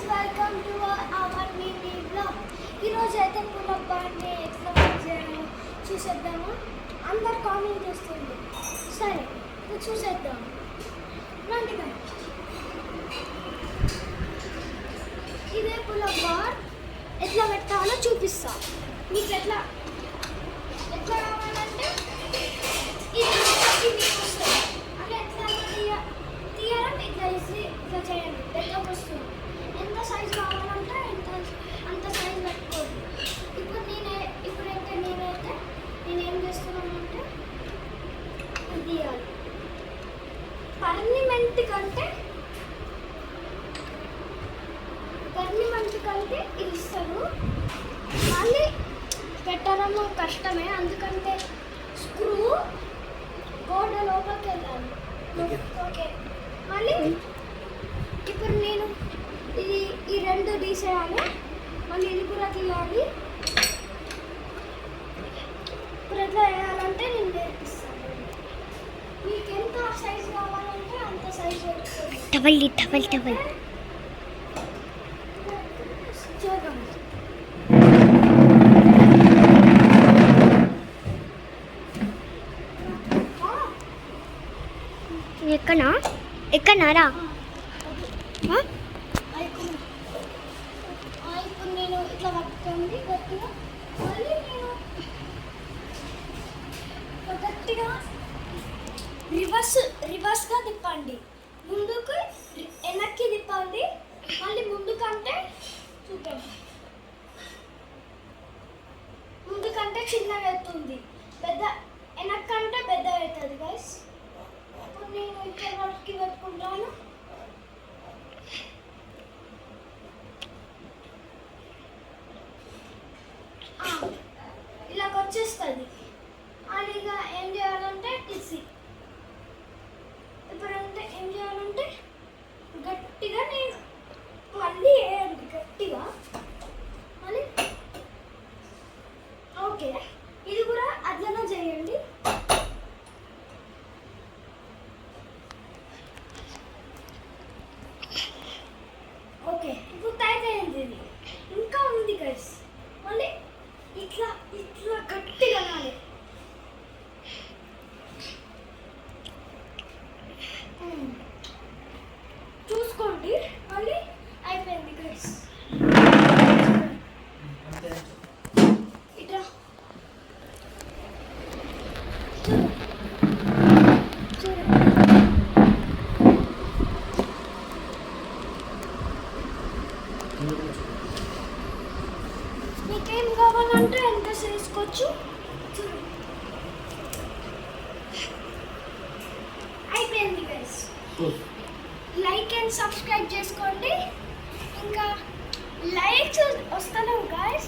Welcome to our mini blog. ఈరోజు అయితే pull-up బాండ్ని ఎట్లా చేయాలో చూసేద్దాము. అందరు కామెంట్ చేస్తుంది. సరే చూసేద్దాం. రండి కదా, ఇదే పులప్ బాండ్ ఎట్లా పెట్టాలో చూపిస్తా. మీకు ఎట్లా కావాలంటే ఇది వస్తుంది అంటే ఎట్లా తీయడం ఇట్లా ఇట్లా చేయండి. ఎట్లా వస్తుంది ఎంత సైజ్ కావాలంటే అంత సైజ్ పెట్టుకోండి. ఇప్పుడైతే నేనేం చేస్తున్నానంటే ఇది తీయాలి. పర్మనెంట్ కంటే ఇది ఇస్తాను. మళ్ళీ పెట్టడం కష్టమే, అందుకంటే స్క్రూ గోడ లోపలికి వెళ్ళాలి. ఓకే, మళ్ళీ ఇప్పుడు నేను ఈ రెండు తీసేయాలి. మళ్ళీ ఇది కూడా తీయాలి. ఇప్పుడు ఎట్లా వేయాలంటే నేను నేర్పిస్తాను. మీకు ఎంత సైజు కావాలంటే అంత సైజు టవల్ ఎక్కనారా ఇప్పుడు నేను ఇట్లా పట్టుకోండి గట్టిగా. మళ్ళీ నేను గట్టిగా రివర్స్గా తిప్పండి. ముందుకు వెనక్కి తిప్పండి. మళ్ళీ ముందుకంటే చూడండి, ముందుకంటే చిన్నగా అవుతుంది, వెనక్కంటే పెద్ద అవుతుంది గైస్. ఇప్పుడు నేను ఇక్కడ వరకు పెట్టుకుంటాను. ఇలాగ వచ్చేస్తుంది. అది ఇక ఏం చేయాలంటే ఇప్పుడంటే ఏం చేయాలంటే గట్టిగా నేను మళ్ళీ వేయండి. గట్టిగా మళ్ళీ ఓకే, ఇది కూడా అట్లనే చేయండి. ఓకే, ఇప్పుడు తయారైంది. ఇది ఇంకా ఉంది గైస్. మళ్ళీ ఇట్లా గట్టిగా అనాలి. చూసుకోండి, మళ్ళీ అయిపోయింది గైస్. ఇట్లా మీకేం కావాలంటే ఎంత చేసుకోవచ్చు. అయిపోయింది గైస్. లైక్ అండ్ సబ్స్క్రైబ్ చేసుకోండి. ఇంకా లైక్స్ వస్తున్నావు గైస్.